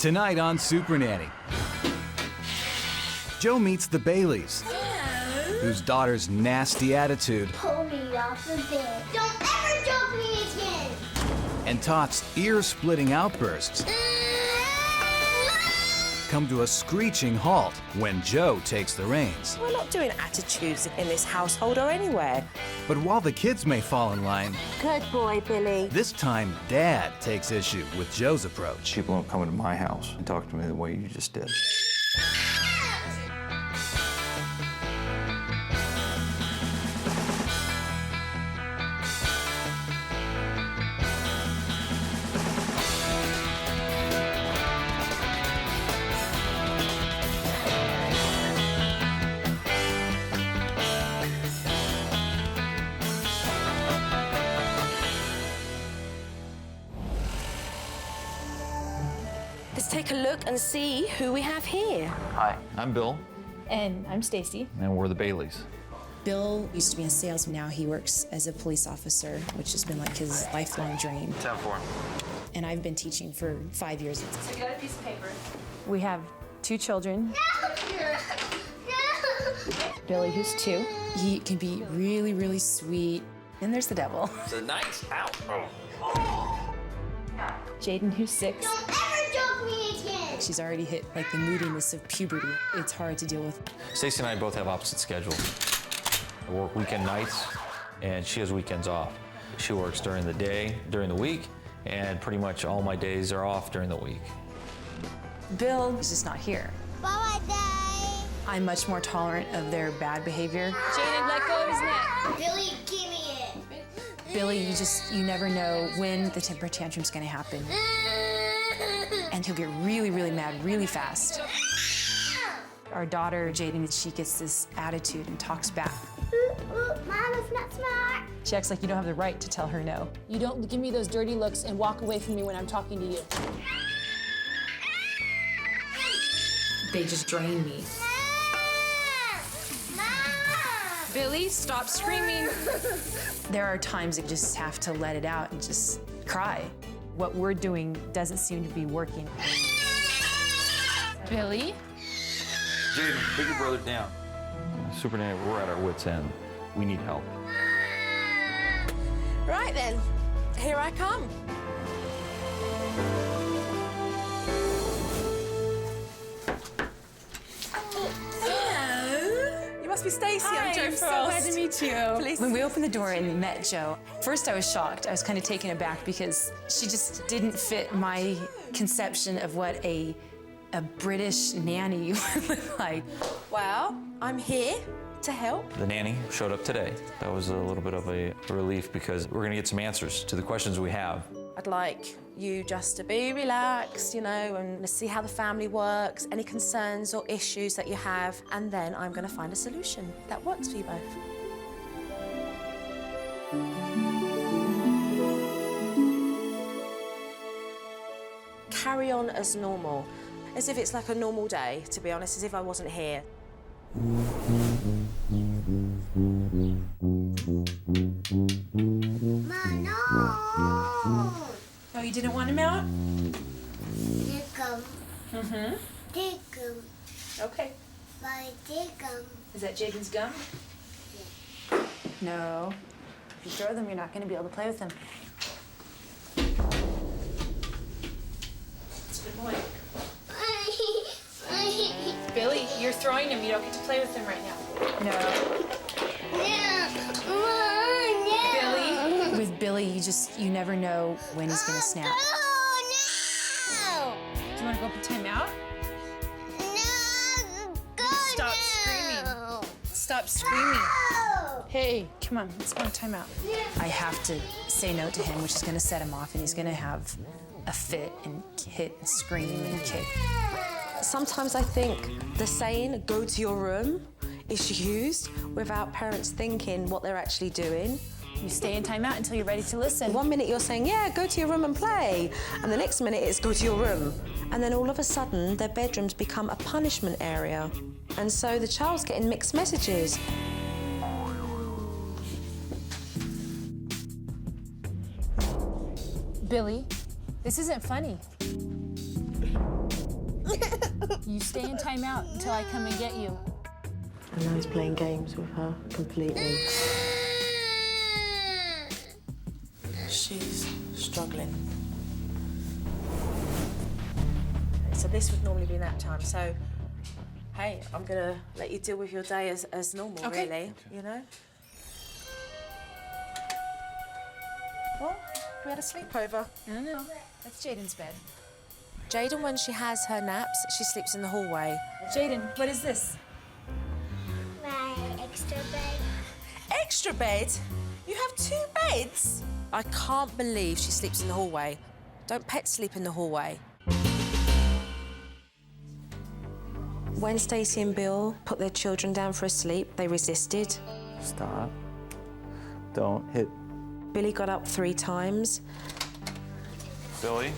Tonight on Supernanny, Joe meets the Baileys, whose daughter's nasty attitude Pull me off the bed. Don't ever joke me again. and Tot's ear-splitting outbursts come to a screeching halt when Joe takes the reins. We're not doing attitudes in this household or anywhere. But while the kids may fall in line, Good boy, Billy. this time Dad takes issue with Joe's approach. People don't come into my house and talk to me the way you just did. Let's take a look and see who we have here. Hi, I'm Bill, And I'm Stacie. and we're the Baileys. Bill used to be in sales. Now he works as a police officer, which has been like his lifelong dream. 10-4. And I've been teaching for 5 years. So got a piece of paper. We have 2 children. Billy, who's 2. He can be really, really sweet. And there's the devil. It's a nice house. Jaden, who's 6. Don't ever joke me again. She's already hit like the moodiness of puberty. It's hard to deal with. Stacie and I both have opposite schedules. I work weekend nights, and she has weekends off. She works during the day, during the week, and pretty much all my days are off during the week. Bill is just not here. Bye-bye, Daddy. I'm much more tolerant of their bad behavior. Jaden, let go of his neck. Billy, give me it. Billy, you never know when the temper tantrum's gonna happen. And he'll get really, really mad really fast. Our daughter, Jaden, she gets this attitude and talks back. Mama's not smart. She acts like you don't have the right to tell her no. You don't give me those dirty looks and walk away from me when I'm talking to you. They just drain me. Mom! Billy, stop screaming. There are times you just have to let it out and just cry. What we're doing doesn't seem to be working. Billy? Jaden, put your brother down. Supernanny, we're at our wits' end. We need help. Right then, here I come. Hello. You must be Stacie. I'm Joe so Frost. glad to meet you. Please. When we opened the door and met Joe, first I was shocked. I was kind of taken aback because she just didn't fit my conception of what a British nanny would look like. Well, I'm here to help. The nanny showed up today. That was a little bit of a relief because we're gonna get some answers to the questions we have. I'd like you just to be relaxed, you know, and let's see how the family works, any concerns or issues that you have, and then I'm going to find a solution that works for you both. Carry on as normal, as if it's like a normal day, to be honest, as if I wasn't here. Mom, no! Oh, you didn't want him out? Take 'em. Mm-hmm. Take 'em. Okay. Bye, take 'em. Is that Jaden's gum? No. If you throw them, you're not going to be able to play with them. That's a good boy. Billy, you're throwing him. You don't get to play with him right now. No. Billy? With Billy, you never know when he's gonna snap. Oh, Do you want to go up a timeout? no! No! Go Stop now! screaming. Stop screaming. No! Hey, come on. Let's go on timeout. I have to say no to him, which is gonna set him off, and he's gonna have a fit and hit and scream and kick. Sometimes I think the saying, go to your room, is used without parents thinking what they're actually doing. You stay in timeout until you're ready to listen. 1 minute you're saying, yeah, go to your room and play. And the next minute it's go to your room. And then all of a sudden, their bedrooms become a punishment area. And so the child's getting mixed messages. Billy, this isn't funny. You stay in timeout until I come and get you. And now he's playing games with her completely. She's struggling. So this would normally be nap time, so hey, I'm gonna let you deal with your day as normal, Okay. really, you know? What? We had a sleepover. No. That's Jaden's bed. Jaden, when she has her naps, she sleeps in the hallway. Jaden, what is this? My extra bed. Extra bed? You have 2 beds? I can't believe she sleeps in the hallway. Don't pets sleep in the hallway? When Stacie and Bill put their children down for a sleep, they resisted. Stop. Don't hit. Billy got up 3 times. Billy.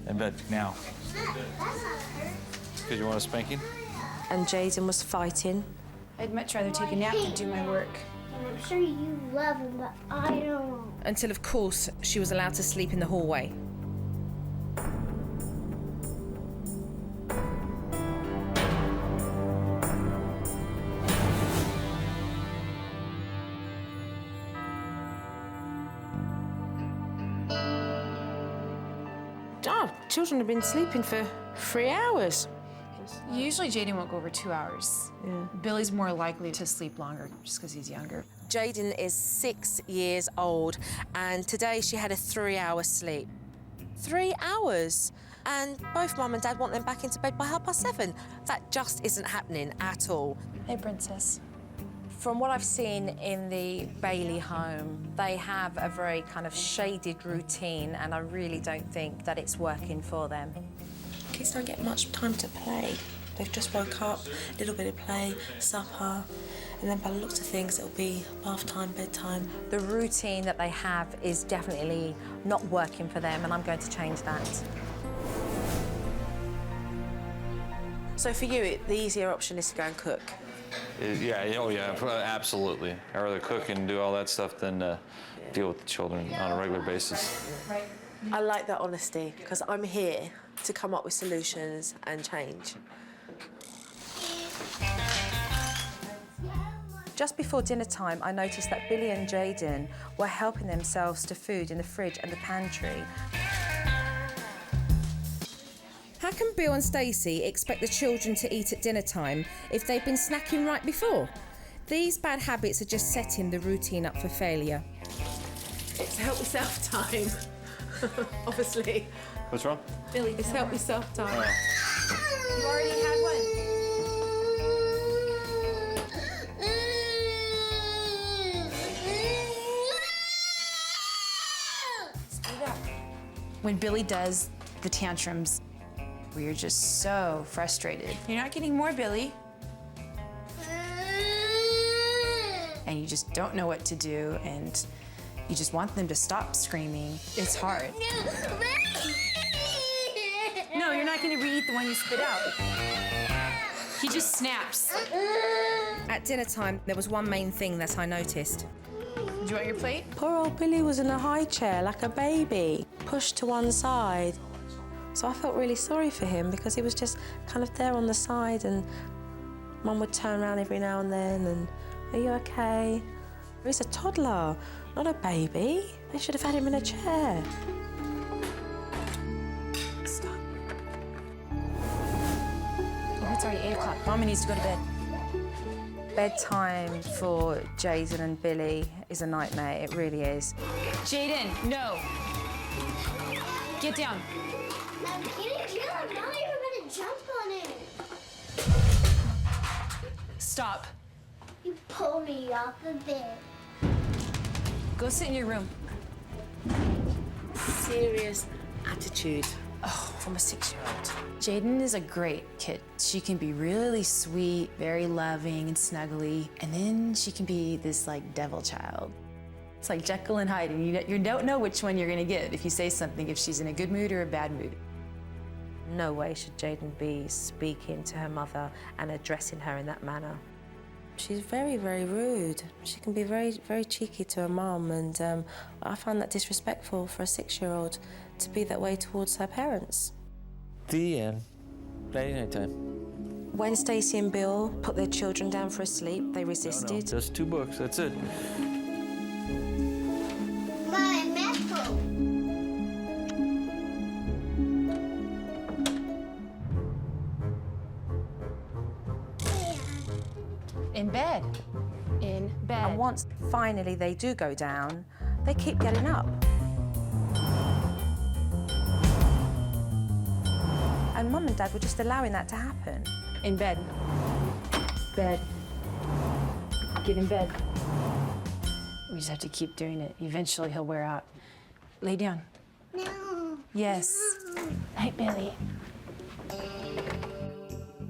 In bed now. Because you want a spanking? And Jaden was fighting. I'd much rather take a nap than do my work. I'm sure you love him, but I don't. Until, of course, she was allowed to sleep in the hallway. Oh, children have been sleeping for 3 hours. Usually Jaden won't go over 2 hours. Yeah. Billy's more likely to sleep longer just because he's younger. Jaden is 6 years old, and today she had a 3-hour sleep. 3 hours! And both Mum and Dad want them back into bed by 7:30. That just isn't happening at all. Hey, Princess. From what I've seen in the Bailey home, they have a very kind of shaded routine, and I really don't think that it's working for them. Kids don't get much time to play. They've just woke up, a little bit of play, supper, and then by the looks of things, it'll be bath time, bedtime. The routine that they have is definitely not working for them, and I'm going to change that. So for you, the easier option is to go and cook. Yeah, oh yeah, absolutely. I'd rather cook and do all that stuff than deal with the children on a regular basis. I like that honesty, because I'm here to come up with solutions and change. Just before dinner time, I noticed that Billy and Jaden were helping themselves to food in the fridge and the pantry. How can Bill and Stacie expect the children to eat at dinner time if they've been snacking right before? These bad habits are just setting the routine up for failure. It's help yourself time, obviously. What's wrong? Billy, It's help yourself time. you already had one. When Billy does the tantrums, we're just so frustrated. You're not getting more, Billy. And you just don't know what to do, and you just want them to stop screaming. It's hard. No, you're not gonna re-eat the one you spit out. He just snaps. At dinner time, there was one main thing that I noticed. Do you want your plate? Poor old Billy was in a high chair like a baby, pushed to one side. So I felt really sorry for him because he was just kind of there on the side, and Mum would turn around every now and then and, "Are you okay?" He's a toddler, not a baby. They should have had him in a chair. Stop. Oh, it's already 8 o'clock. Mama needs to go to bed. Bedtime for Jaden and Billy is a nightmare, it really is. Jaden, no. Get down. I'm getting you. I'm not even gonna jump on it. Stop. You pull me off the bed. Go sit in your room. Serious attitude from a 6-year-old. Jaden is a great kid. She can be really sweet, very loving and snuggly, and then she can be this like devil child. It's like Jekyll and Hyde, and you don't know which one you're gonna get if you say something, if she's in a good mood or a bad mood. No way should Jaden be speaking to her mother and addressing her in that manner. She's very, very rude. She can be very, very cheeky to her mum, and I find that disrespectful for a 6-year-old to be that way towards her parents. The end. Night time. When Stacie and Bill put their children down for a sleep, they resisted. Just 2 books, that's it. My metro. In bed. In bed. And once finally they do go down, they keep getting up. And Mum and Dad were just allowing that to happen. In bed. Bed. Get in bed. We just have to keep doing it. Eventually he'll wear out. Lay down. No. Yes. Night, Billy.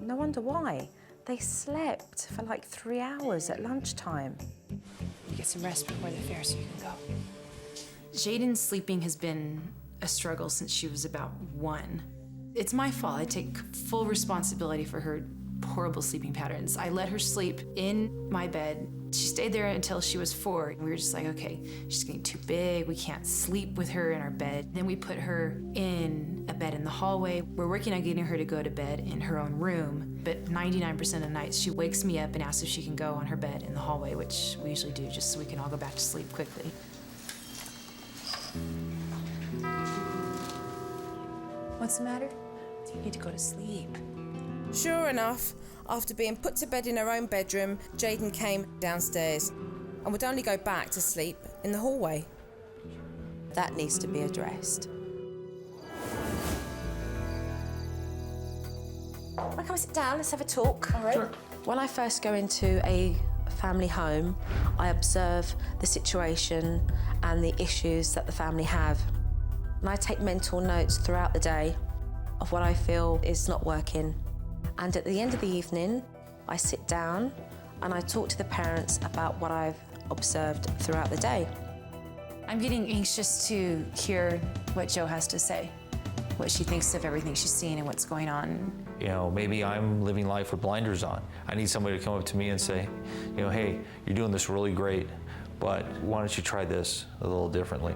No wonder why. They slept for like 3 hours at lunchtime. You get some rest before the fair so you can go. Jaden's sleeping has been a struggle since she was about 1. It's my fault. I take full responsibility for her horrible sleeping patterns. I let her sleep in my bed. She stayed there until she was 4. We were just like, okay, she's getting too big. We can't sleep with her in our bed. Then we put her in a bed in the hallway. We're working on getting her to go to bed in her own room, but 99% of the nights she wakes me up and asks if she can go on her bed in the hallway, which we usually do just so we can all go back to sleep quickly. What's the matter? You need to go to sleep. Sure enough, after being put to bed in her own bedroom, Jaden came downstairs and would only go back to sleep in the hallway. That needs to be addressed. Well, come sit down, let's have a talk. All right. Sure. When I first go into a family home, I observe the situation and the issues that the family have. And I take mental notes throughout the day of what I feel is not working. And at the end of the evening, I sit down and I talk to the parents about what I've observed throughout the day. I'm getting anxious to hear what Jo has to say, what she thinks of everything she's seen and what's going on. You know, maybe I'm living life with blinders on. I need somebody to come up to me and say, you know, hey, you're doing this really great, but why don't you try this a little differently?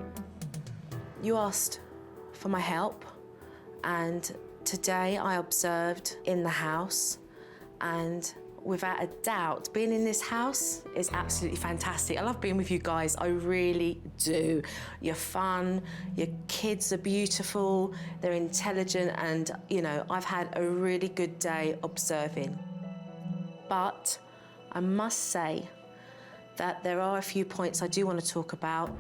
You asked for my help, and today I observed in the house, and without a doubt, being in this house is absolutely fantastic. I love being with you guys, I really do. You're fun, your kids are beautiful, they're intelligent, and you know, I've had a really good day observing. But I must say that there are a few points I do want to talk about,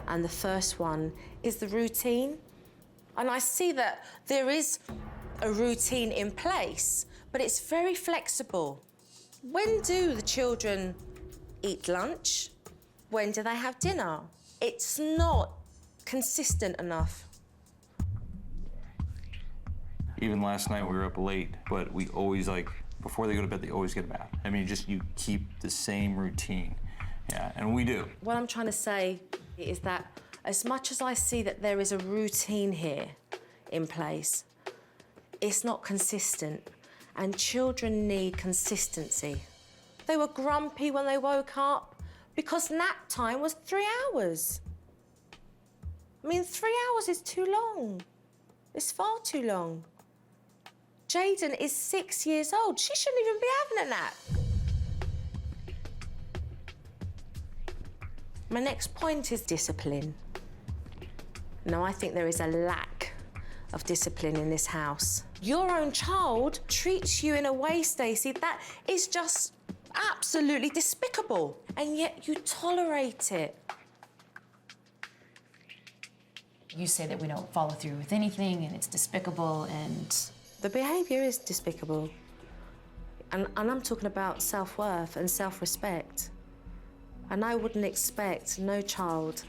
and the first one is the routine. And I see that there is a routine in place, but it's very flexible. When do the children eat lunch? When do they have dinner? It's not consistent enough. Even last night we were up late, but we always, like, before they go to bed, they always get a bath. I mean, you keep the same routine. Yeah, and we do. What I'm trying to say is that as much as I see that there is a routine here in place, it's not consistent, and children need consistency. They were grumpy when they woke up because nap time was 3 hours. I mean, 3 hours is too long. It's far too long. Jaden is 6 years old. She shouldn't even be having a nap. My next point is discipline. Now, I think there is a lack of discipline in this house. Your own child treats you in a way, Stacie, that is just absolutely despicable, and yet you tolerate it. You say that we don't follow through with anything and it's despicable, and The behaviour is despicable. And I'm talking about self-worth and self-respect. And I wouldn't expect no child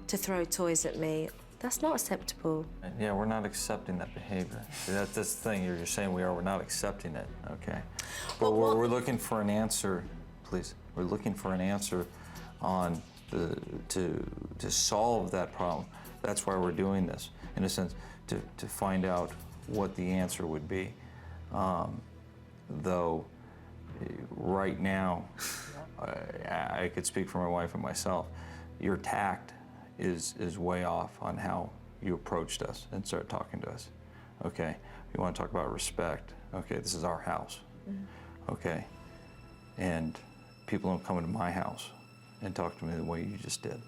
to throw toys at me. That's not acceptable. Yeah, we're not accepting that behavior. That's the thing you're saying we're not accepting it, okay? But we're looking for an answer, please. We're looking for an answer on to solve that problem. That's why we're doing this, in a sense, to find out what the answer would be. Though, right now, I could speak for my wife and myself, your tact is way off on how you approached us and started talking to us. Okay, you want to talk about respect. Okay, this is our house. Okay, and people don't come into my house and talk to me the way you just did.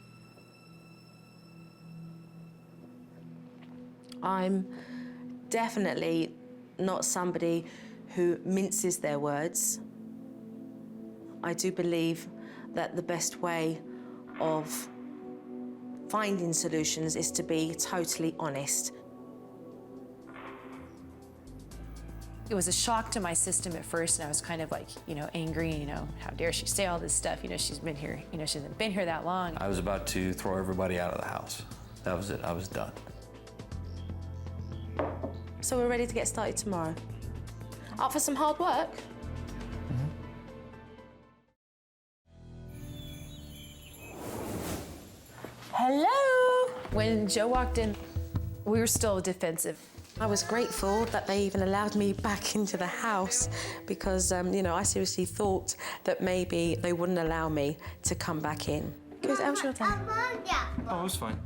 I'm definitely not somebody who minces their words. I do believe that the best way of finding solutions is to be totally honest. It was a shock to my system at first, and I was kind of like, angry, how dare she say all this stuff? She's been here, she hasn't been here that long. I was about to throw everybody out of the house. That was it, I was done. So we're ready to get started tomorrow. Up for some hard work? Hello! When Joe walked in, we were still defensive. I was grateful that they even allowed me back into the house because, I seriously thought that maybe they wouldn't allow me to come back in. Good, how's your day? Oh, it was fine.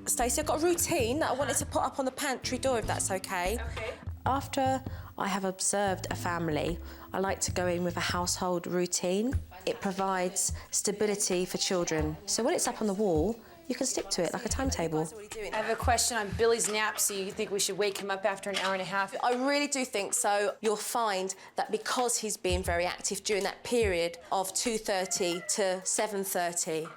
Stacey, I've got a routine that I wanted to put up on the pantry door, if that's okay. Okay. After I have observed a family, I like to go in with a household routine. It provides stability for children. So when it's up on the wall, you can stick to it like a timetable. I have a question on Billy's nap, so you think we should wake him up after an hour and a half? I really do think so. You'll find that because he's been very active during that period of 2:30 to 7:30,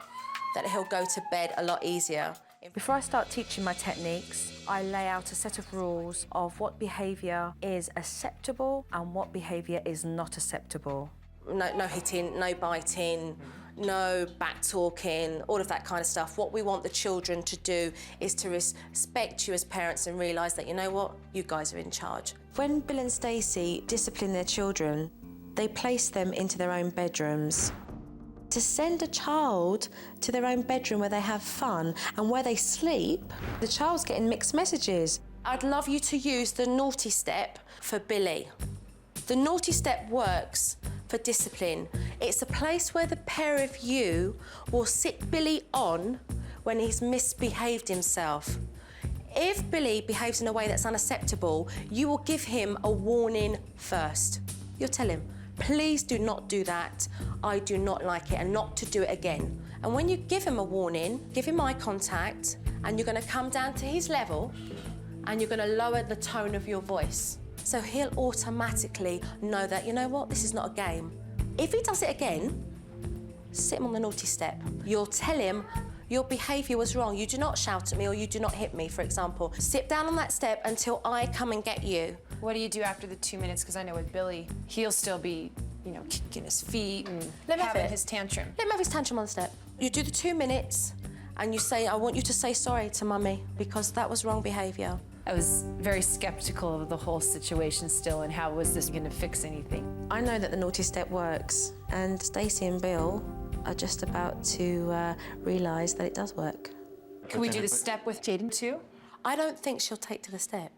that he'll go to bed a lot easier. Before I start teaching my techniques, I lay out a set of rules of what behaviour is acceptable and what behaviour is not acceptable. No hitting, no biting, no back talking, all of that kind of stuff. What we want the children to do is to respect you as parents and realise that, you know what, you guys are in charge. When Bill and Stacie discipline their children, they place them into their own bedrooms. To send a child to their own bedroom where they have fun and where they sleep, the child's getting mixed messages. I'd love you to use the naughty step for Billy. The naughty step works for discipline. It's a place where the pair of you will sit Billy on when he's misbehaved himself. If Billy behaves in a way that's unacceptable, you will give him a warning first. You'll tell him, please do not do that. I do not like it, and not to do it again. And when you give him a warning, give him eye contact, and you're going to come down to his level, and you're going to lower the tone of your voice. So he'll automatically know that, you know what, this is not a game. If he does it again, sit him on the naughty step. You'll tell him, your behaviour was wrong. You do not shout at me, or you do not hit me, for example. Sit down on that step until I come and get you. What do you do after the 2 minutes? Because I know with Billy, he'll still be, kicking his feet and having his tantrum. Let him have his tantrum on the step. You do the 2 minutes and you say, I want you to say sorry to Mummy because that was wrong behaviour. I was very skeptical of the whole situation still, and how was this going to fix anything? I know that the naughty step works, and Stacie and Bill are just about to realise that it does work. Can we do the step with Jaden too? I don't think she'll take to the step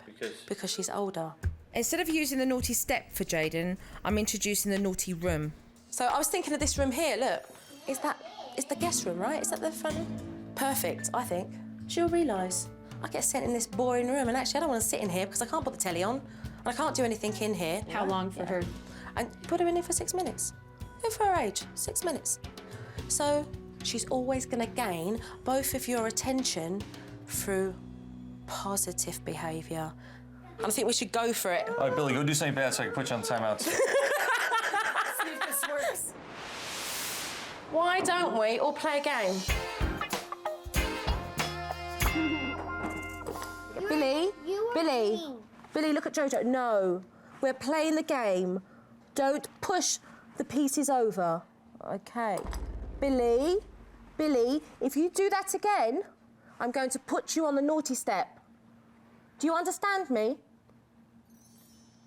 because she's older. Instead of using the naughty step for Jaden, I'm introducing the naughty room. So I was thinking of this room here, look. Is the guest room, right? Is that the front room? Perfect, I think. She'll realise. I get sent in this boring room, and actually I don't want to sit in here because I can't put the telly on, and I can't do anything in here. How long for her? And put her in here for 6 minutes. Go for her age, 6 minutes. So she's always going to gain both of your attention through positive behaviour. I think we should go for it. All right, Billy, go do something bad so I can put you on timeouts. See if this works. Why don't we all play a game? Billy, look at Jojo. No, we're playing the game. Don't push the pieces over. Okay. Billy, if you do that again, I'm going to put you on the naughty step. Do you understand me?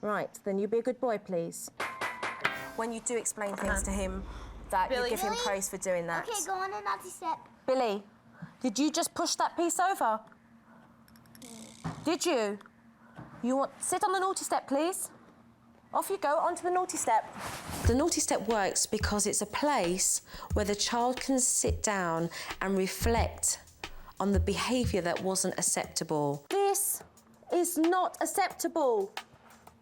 Right, then you be a good boy, please. When you do explain things to him, that you give him praise for doing that. Okay, go on the naughty step. Billy, did you just push that piece over? Did you? Sit on the naughty step, please. Off you go, onto the naughty step. The naughty step works because it's a place where the child can sit down and reflect on the behaviour that wasn't acceptable. This is not acceptable.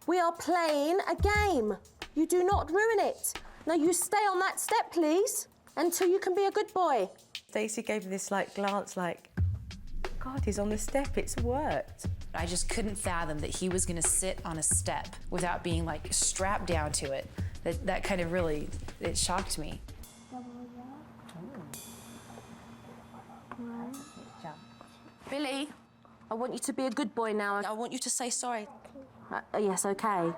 We are playing a game. You do not ruin it. Now you stay on that step, please, until you can be a good boy. Stacie gave me this glance God, he's on the step, it's worked. I just couldn't fathom that he was gonna sit on a step without being strapped down to it. That kind of really, it shocked me. Billy, I want you to be a good boy now. I want you to say sorry. Yes, okay.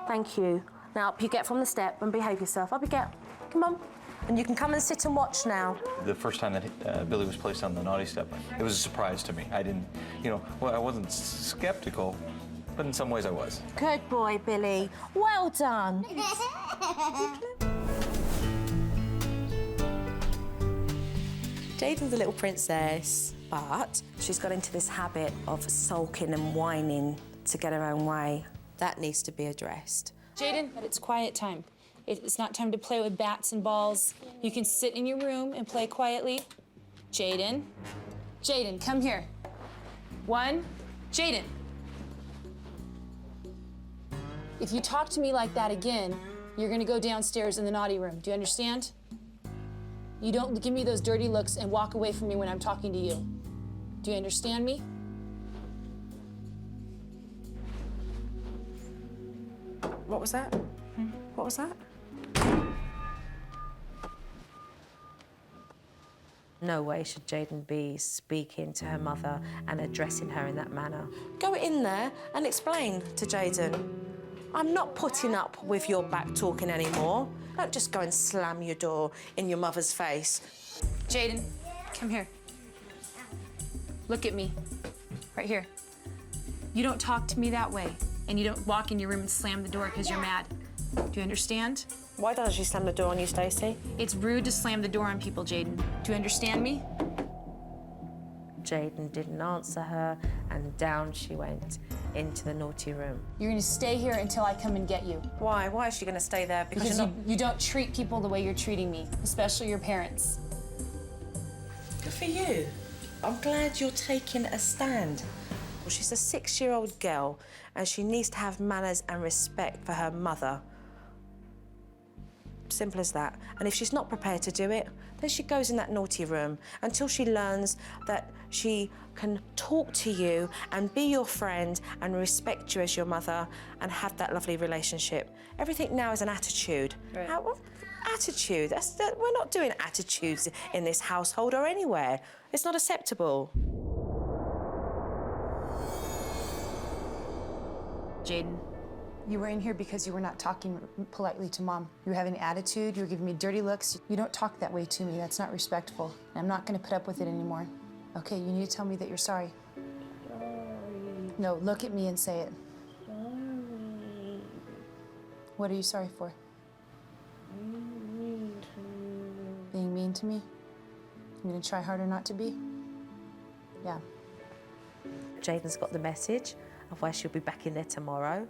Thank you. Now, up you get from the step and behave yourself. Up you get. Come on. And you can come and sit and watch now. The first time that Billy was placed on the naughty step, it was a surprise to me. I didn't, I wasn't skeptical, but in some ways I was. Good boy, Billy. Well done. Jaden's a little princess, but she's got into this habit of sulking and whining to get her own way. That needs to be addressed. Jaden, it's quiet time. It's not time to play with bats and balls. You can sit in your room and play quietly. Jaden. Jaden, come here. One. Jaden. If you talk to me like that again, you're gonna go downstairs in the naughty room. Do you understand? You don't give me those dirty looks and walk away from me when I'm talking to you. Do you understand me? What was that? What was that? No way should Jaden be speaking to her mother and addressing her in that manner. Go in there and explain to Jaden. I'm not putting up with your back talking anymore. Don't just go and slam your door in your mother's face. Jaden, come here. Look at me, right here. You don't talk to me that way, and you don't walk in your room and slam the door because you're mad. Do you understand? Why doesn't she slam the door on you, Stacie? It's rude to slam the door on people, Jaden. Do you understand me? Jaden didn't answer her, and down she went into the naughty room. You're gonna stay here until I come and get you. Why? Why is she gonna stay there? Because you don't treat people the way you're treating me, especially your parents. Good for you. I'm glad you're taking a stand. Well, she's a 6-year-old girl, and she needs to have manners and respect for her mother. Simple as that. And if she's not prepared to do it, then she goes in that naughty room until she learns that she can talk to you and be your friend and respect you as your mother and have that lovely relationship. Everything now is an attitude. Right. Attitude? We're not doing attitudes in this household or anywhere. It's not acceptable. Jaden, you were in here because you were not talking politely to Mom. You were having attitude, you were giving me dirty looks. You don't talk that way to me, that's not respectful. And I'm not gonna put up with it anymore. Okay, you need to tell me that you're sorry. Sorry. No, look at me and say it. Sorry. What are you sorry for? Being mean to me? I'm gonna try harder not to be? Yeah. Jaden's got the message of why she'll be back in there tomorrow.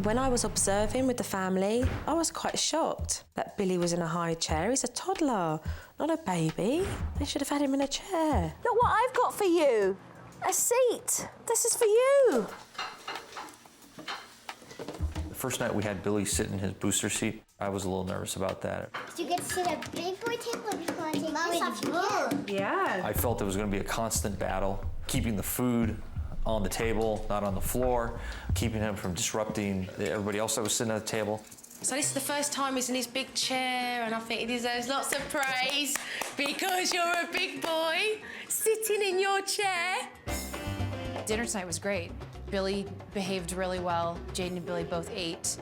When I was observing with the family, I was quite shocked that Billy was in a high chair. He's a toddler, not a baby. They should have had him in a chair. Look what I've got for you. A seat. This is for you. The first night we had Billy sit in his booster seat, I was a little nervous about that. Do you get to sit at a big boy table or just want to take this off your kid? Yeah. I felt it was going to be a constant battle, keeping the food on the table, not on the floor, keeping him from disrupting everybody else that was sitting at the table. So this is the first time he's in his big chair, and I think he deserves lots of praise because you're a big boy sitting in your chair. Dinner tonight was great. Billy behaved really well. Jaden and Billy both ate.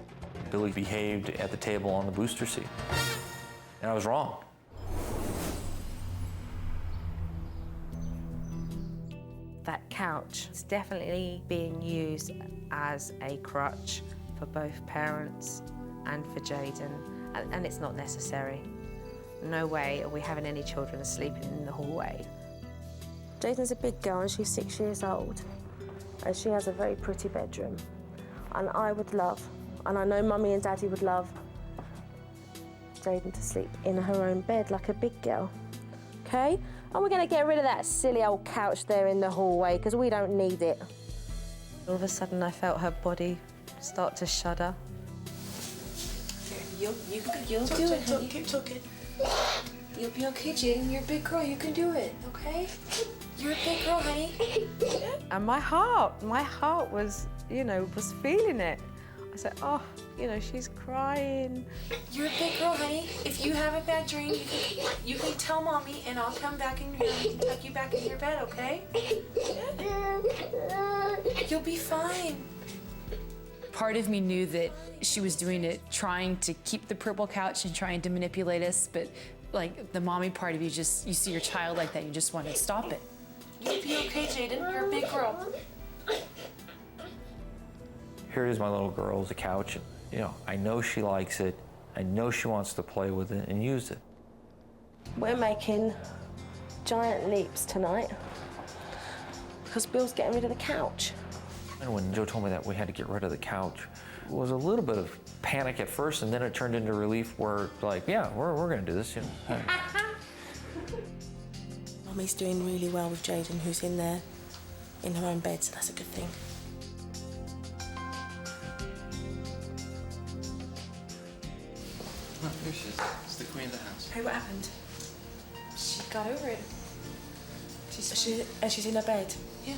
Billy behaved at the table on the booster seat, and I was wrong. That couch is definitely being used as a crutch for both parents and for Jaden, and it's not necessary. No way are we having any children sleeping in the hallway. Jaden's a big girl and she's 6 years old, and she has a very pretty bedroom. And I would love, and I know Mummy and Daddy would love, Jaden to sleep in her own bed like a big girl. Okay? And we're going to get rid of that silly old couch there in the hallway because we don't need it. All of a sudden, I felt her body start to shudder. You'll do it, honey. Keep talking. You'll be okay, Jaden. You're a big girl. You can do it, okay? You're a big girl, honey. And my heart was, was feeling it. I said, oh, she's crying. You're a big girl, honey. If you have a bad dream, you can tell Mommy, and I'll come back in here and tuck you back in your bed, okay? You'll be fine. Part of me knew that she was doing it, trying to keep the purple couch and trying to manipulate us, but like the mommy part of you you see your child like that, you just want to stop it. You'll be okay, Jaden. You're a big girl. Here is my little girl, the couch. I know she likes it. I know she wants to play with it and use it. We're making giant leaps tonight because Bill's getting rid of the couch. And when Joe told me that we had to get rid of the couch, it was a little bit of panic at first, and then it turned into relief where, like, yeah, we're going to do this. Mommy's doing really well with Jaden, who's in there in her own bed, so that's a good thing. Oh, here she is. It's the queen of the house. Hey, what happened? She got over it. She's in her bed? Yeah.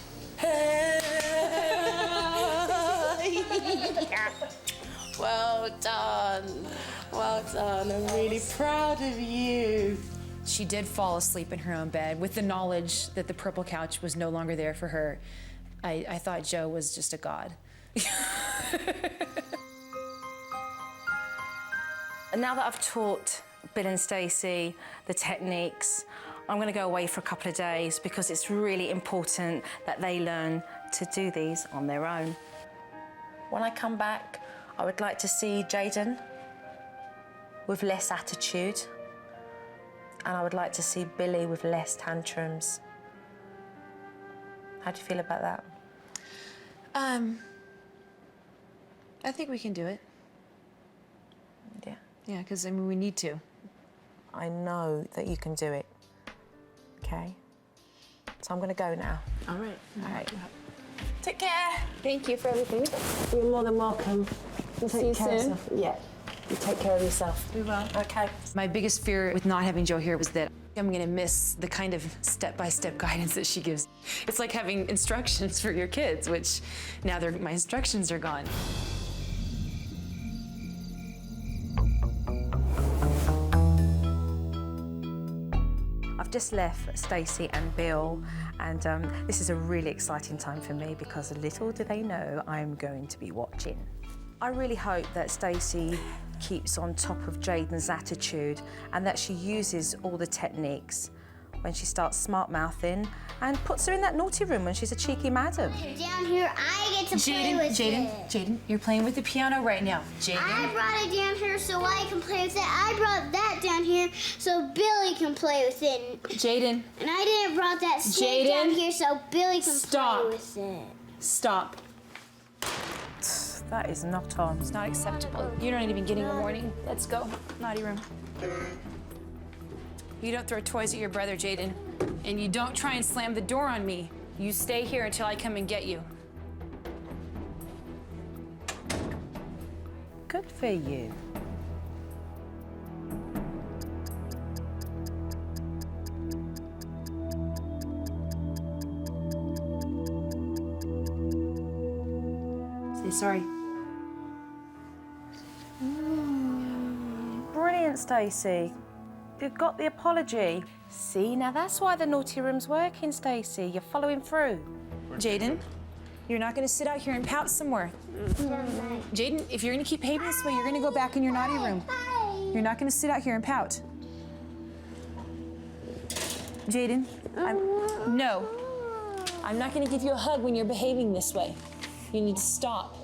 Well done. Well done. I'm really proud of you. She did fall asleep in her own bed with the knowledge that the purple couch was no longer there for her. I thought Joe was just a god. And now that I've taught Bill and Stacie the techniques, I'm going to go away for a couple of days because it's really important that they learn to do these on their own. When I come back, I would like to see Jaden with less attitude, and I would like to see Billy with less tantrums. How do you feel about that? I think we can do it. Yeah. Yeah, because I mean, we need to. I know that you can do it. Okay? So I'm going to go now. All right. All right. Take care. Thank you for everything. You're more than welcome. We'll see you soon. Yeah. You take care of yourself. We will. Okay. My biggest fear with not having Joe here was that I'm gonna miss the kind of step-by-step guidance that she gives. It's like having instructions for your kids, which now my instructions are gone. I've just left Stacie and Bill, and this is a really exciting time for me because little do they know I'm going to be watching. I really hope that Stacie keeps on top of Jaden's attitude and that she uses all the techniques when she starts smart-mouthing and puts her in that naughty room when she's a cheeky madam. Down here, I get to play with it. Jaden, you're playing with the piano right now. Jaden. I brought it down here so I can play with it. I brought that down here so Billy can play with it. Jaden. And I didn't brought that snake down here so Billy can Stop. play with it. Stop. That is not on. It's not acceptable. You're not even getting a warning. Let's go. Naughty room. You don't throw toys at your brother, Jaden. And you don't try and slam the door on me. You stay here until I come and get you. Good for you. Say sorry. Brilliant, Stacie. You've got the apology. See, now that's why the naughty room's working, Stacie. You're following through. Jaden, you're not gonna sit out here and pout somewhere. Jaden, if you're gonna keep behaving this way, you're gonna go back in your naughty room. You're not gonna sit out here and pout. Jaden, no. I'm not gonna give you a hug when you're behaving this way. You need to stop.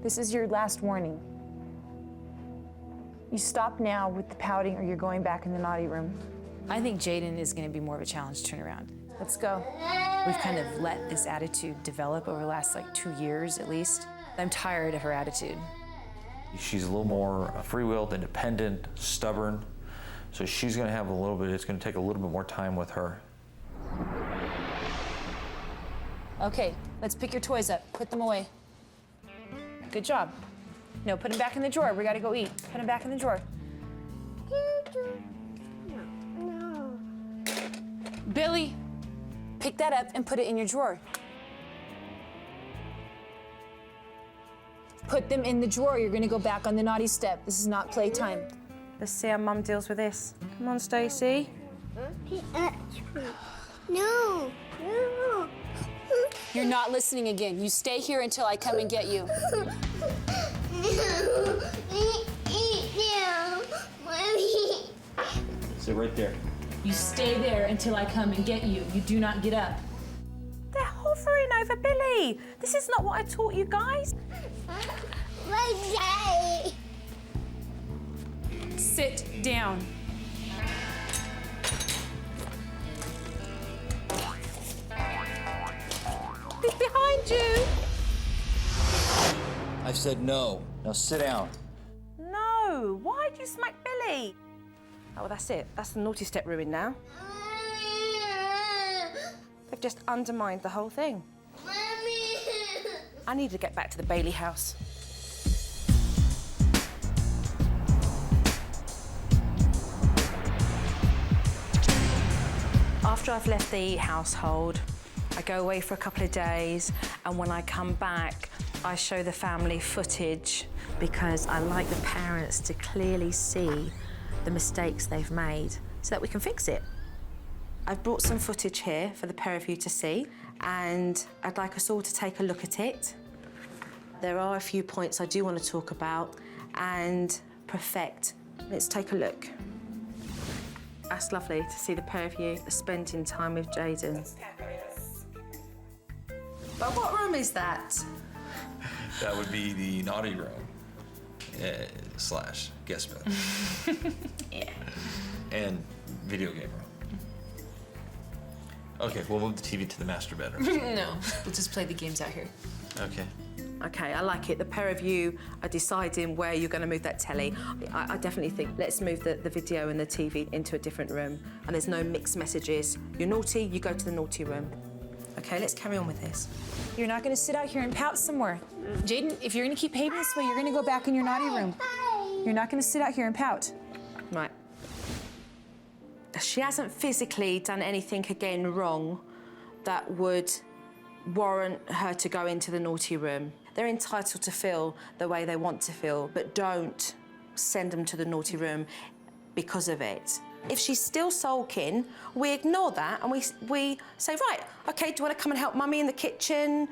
This is your last warning. You stop now with the pouting or you're going back in the naughty room. I think Jaden is gonna be more of a challenge to turn around. Let's go. We've kind of let this attitude develop over the last 2 years at least. I'm tired of her attitude. She's a little more free-willed, independent, stubborn. So she's gonna have it's gonna take a little bit more time with her Okay, let's pick your toys up. Put them away. Good job. No, put them back in the drawer. We gotta go eat. Put them back in the drawer. No. Billy, pick that up and put it in your drawer. Put them in the drawer. You're gonna go back on the naughty step. This is not playtime. Let's see how Mum deals with this. Come on, Stacie. No. No. You're not listening again. You stay here until I come and get you. No. Mommy. Sit right there. You stay there until I come and get you. You do not get up. They're hovering over Billy. This is not what I taught you guys. My daddy. Sit down. He's behind you. I said no. Now sit down. No, why did you smack Billy? Oh, well, that's it. That's the naughty step ruined now. They've just undermined the whole thing. Mommy. I need to get back to the Bailey house. After I've left the household, I go away for a couple of days, and when I come back, I show the family footage because I like the parents to clearly see the mistakes they've made so that we can fix it. I've brought some footage here for the pair of you to see, and I'd like us all to take a look at it. There are a few points I do want to talk about and perfect. Let's take a look. That's lovely to see the pair of you spending time with Jaden. But what room is that? That would be the naughty room slash guest bed. Yeah. And video game room. Okay, we'll move the TV to the master bedroom. No, we'll just play the games out here. Okay. Okay, I like it. The pair of you are deciding where you're going to move that telly. I definitely think let's move the video and the TV into a different room, and there's no mixed messages. You're naughty, you go to the naughty room. Okay, let's carry on with this. You're not gonna sit out here and pout somewhere. Jaden, if you're gonna keep behaving this way, you're gonna go back in your naughty room. You're not gonna sit out here and pout. Right. She hasn't physically done anything again wrong that would warrant her to go into the naughty room. They're entitled to feel the way they want to feel, but don't send them to the naughty room because of it. If she's still sulking, we ignore that and we say, right, okay, do you want to come and help Mummy in the kitchen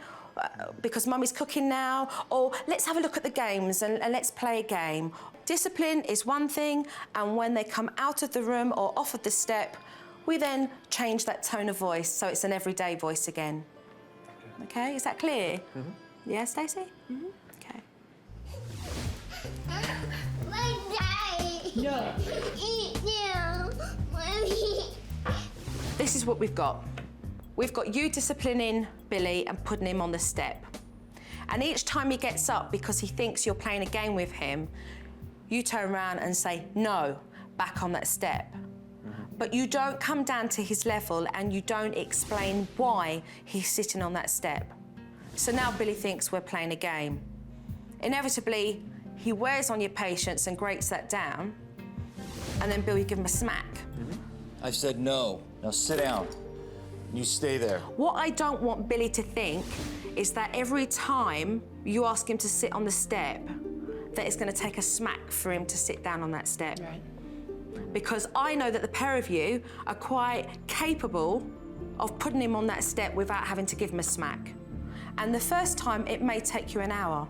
because Mummy's cooking now? Or let's have a look at the games and let's play a game. Discipline is one thing, and when they come out of the room or off of the step, we then change that tone of voice so it's an everyday voice again. Okay, is that clear? Mm-hmm. Yeah, Stacie? Mm-hmm. Okay. My daddy. No. Eat now, Mommy. This is what we've got. We've got you disciplining Billy and putting him on the step. And each time he gets up because he thinks you're playing a game with him, you turn around and say, no, back on that step. But you don't come down to his level and you don't explain why he's sitting on that step. So now Billy thinks we're playing a game. Inevitably, he wears on your patience and grates that down, and then Bill, you give him a smack. I said no. Now sit down. You stay there. What I don't want Billy to think is that every time you ask him to sit on the step, that it's going to take a smack for him to sit down on that step. Right. Because I know that the pair of you are quite capable of putting him on that step without having to give him a smack. And the first time, it may take you an hour.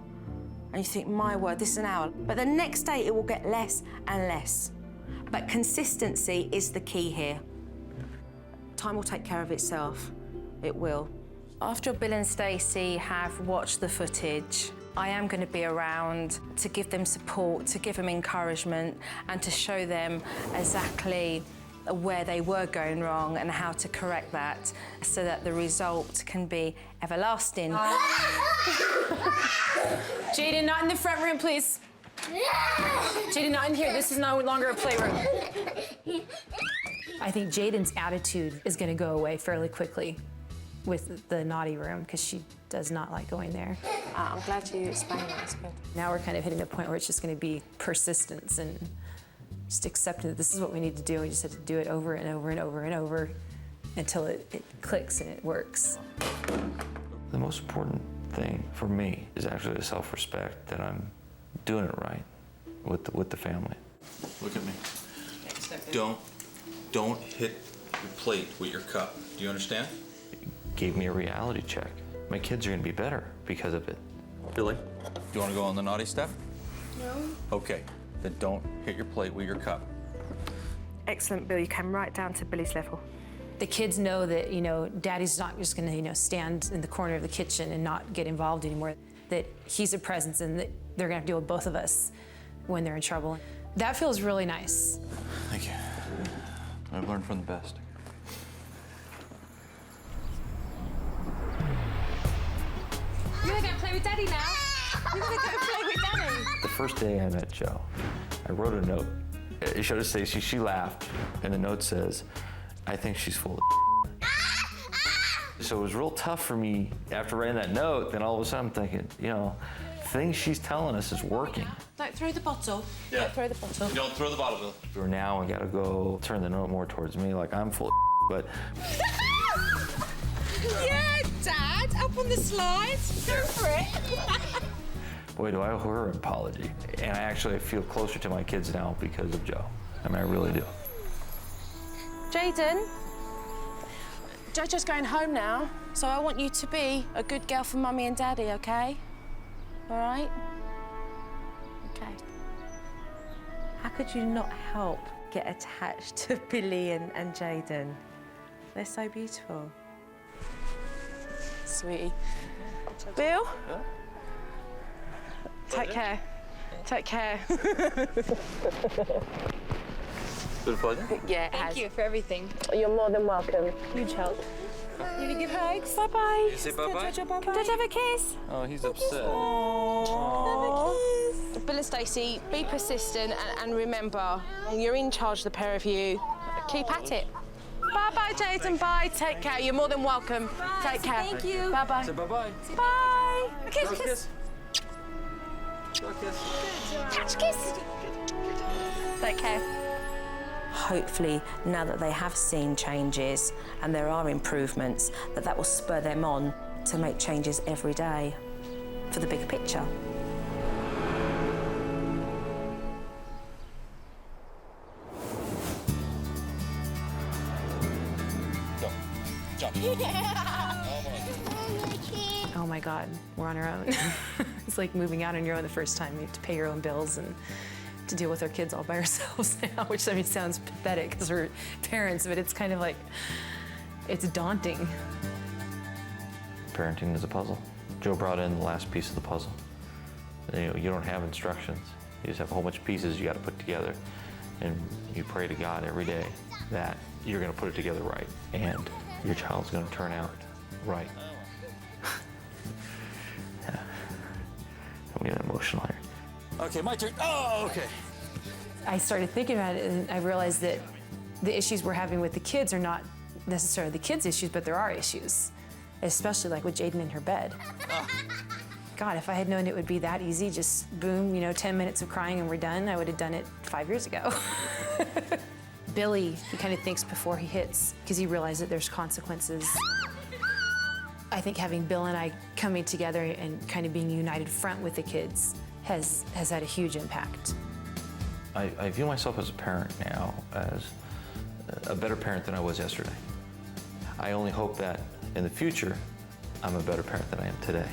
And you think, my word, this is an hour. But the next day, it will get less and less. But consistency is the key here. Time will take care of itself. It will. After Bill and Stacie have watched the footage, I am going to be around to give them support, to give them encouragement, and to show them exactly where they were going wrong and how to correct that so that the result can be everlasting. Jaden, not in the front room, please. Jaden, not in here. This is no longer a playroom. I think Jaden's attitude is going to go away fairly quickly. with the naughty room because she does not like going there. I'm glad you explained that. It's good. Now we're kind of hitting a point where it's just going to be persistence and just accepting that this is what we need to do. We just have to do it over and over and over and over until it clicks and it works. The most important thing for me is actually the self-respect that I'm doing it right with the family. Look at me. Don't hit your plate with your cup. Do you understand? It gave me a reality check. My kids are gonna be better because of it. Billy, do you want to go on the naughty step? No. Okay, then don't hit your plate with your cup. Excellent, Bill. You came right down to Billy's level. The kids know that, Daddy's not just going to, stand in the corner of the kitchen and not get involved anymore, that he's a presence and that they're going to have to deal with both of us when they're in trouble. That feels really nice. Thank you. I've learned from the best. You're gonna go play with Daddy now? You're gonna go play with Daddy? The first day I met Joe, I wrote a note. I showed it to Stacie, she laughed, and the note says, I think she's full of So it was real tough for me after writing that note, then all of a sudden I'm thinking, things she's telling us is working. Don't throw the bottle. Yeah. Don't throw the bottle. Don't throw the bottle, Bill. Or now I gotta go turn the note more towards me, like I'm full of but Yeah, Dad, up on the slide. Go for it. boy, do I owe her an apology. And I actually feel closer to my kids now because of Joe. I mean, I really do. Jaden, Jojo's going home now, so I want you to be a good girl for Mummy and Daddy, okay? All right? Okay. How could you not help get attached to Billy and Jaden? They're so beautiful. Sweetie. Bill? Take care. Take care. Good pleasure. Yeah, it Thank has. you for everything. You're more than welcome. Huge help. You wanna give hugs? Bye-bye. Say bye-bye. Can Dad have a kiss? Oh, he's upset. Bill and Stacie, be persistent and remember, you're in charge, the pair of you. Keep at it. Bye-bye, Jaden. Bye. Take care. You're more than welcome. Take care. Thank you. Bye-bye. Say bye-bye. Bye. Kiss, Go kiss. Go kiss. Kiss. Take care. Hopefully, now that they have seen changes and there are improvements, that will spur them on to make changes every day for the bigger picture. Jump. Oh my God, we're on our own. It's like moving out on your own the first time. You have to pay your own bills and to deal with our kids all by ourselves now, which sounds pathetic because we're parents, but it's kind of like, it's daunting. Parenting is a puzzle. Joe brought in the last piece of the puzzle. You don't have instructions. You just have a whole bunch of pieces you got to put together. And you pray to God every day that you're going to put it together right and your child's going to turn out right. Yeah. I'm getting emotional here. Okay, my turn. Oh, okay. I started thinking about it and I realized that the issues we're having with the kids are not necessarily the kids' issues, but there are issues, especially like with Jaden in her bed. God, if I had known it would be that easy, just boom, 10 minutes of crying and we're done, I would have done it 5 years ago. Billy, he kind of thinks before he hits, because he realizes that there's consequences. I think having Bill and I coming together and kind of being a united front with the kids has had a huge impact. I view myself as a parent now, as a better parent than I was yesterday. I only hope that in the future, I'm a better parent than I am today.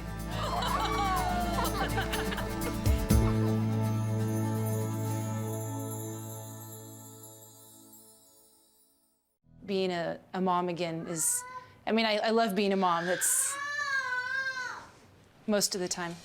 Being a mom again is, I love being a mom. That's most of the time.